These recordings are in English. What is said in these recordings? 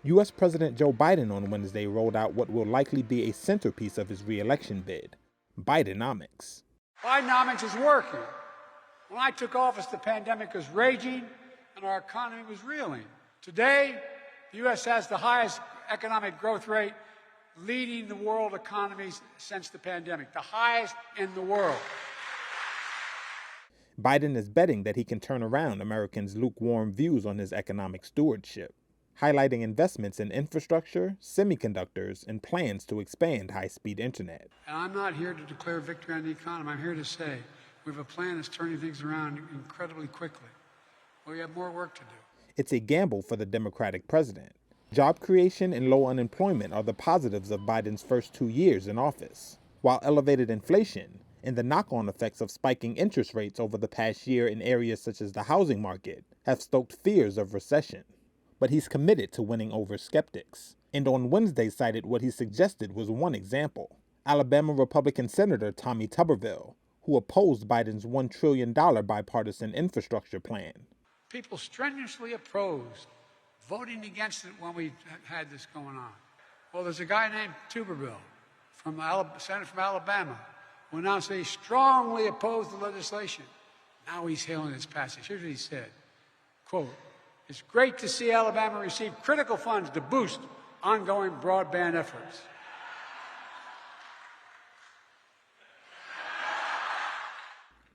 U.S. President Joe Biden on Wednesday rolled out what will likely be a centerpiece of his re-election bid, Bidenomics. Bidenomics is working. When I took office, the pandemic was raging and our economy was reeling. Today, the U.S. has the highest economic growth rate, leading the world economies since the pandemic, the highest in the world. Biden is betting that he can turn around Americans' lukewarm views on his economic stewardship, highlighting investments in infrastructure, semiconductors, and plans to expand high-speed internet. And I'm not here to declare victory on the economy. I'm here to say we have a plan that's turning things around incredibly quickly. We have more work to do. It's a gamble for the Democratic president. Job creation and low unemployment are the positives of Biden's first 2 years in office, while elevated inflation and the knock-on effects of spiking interest rates over the past year in areas such as the housing market have stoked fears of recession. But he's committed to winning over skeptics, and on Wednesday cited what he suggested was one example: Alabama Republican Senator Tommy Tuberville, who opposed Biden's $1 trillion bipartisan infrastructure plan. People strenuously opposed voting against it when we had this going on. Well, there's a guy named Tuberville, Senator from Alabama, who announced that he strongly opposed the legislation. Now he's hailing its passage. Here's what he said, quote, "It's great to see Alabama receive critical funds to boost ongoing broadband efforts."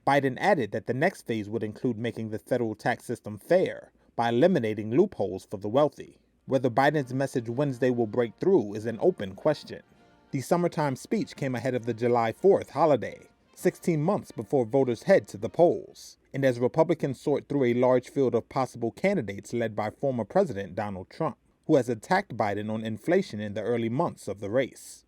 Biden added that the next phase would include making the federal tax system fair by eliminating loopholes for the wealthy. Whether Biden's message Wednesday will break through is an open question. The summertime speech came ahead of the July 4th holiday, 16 months before voters head to the polls, and as Republicans sort through a large field of possible candidates led by former President Donald Trump, who has attacked Biden on inflation in the early months of the race.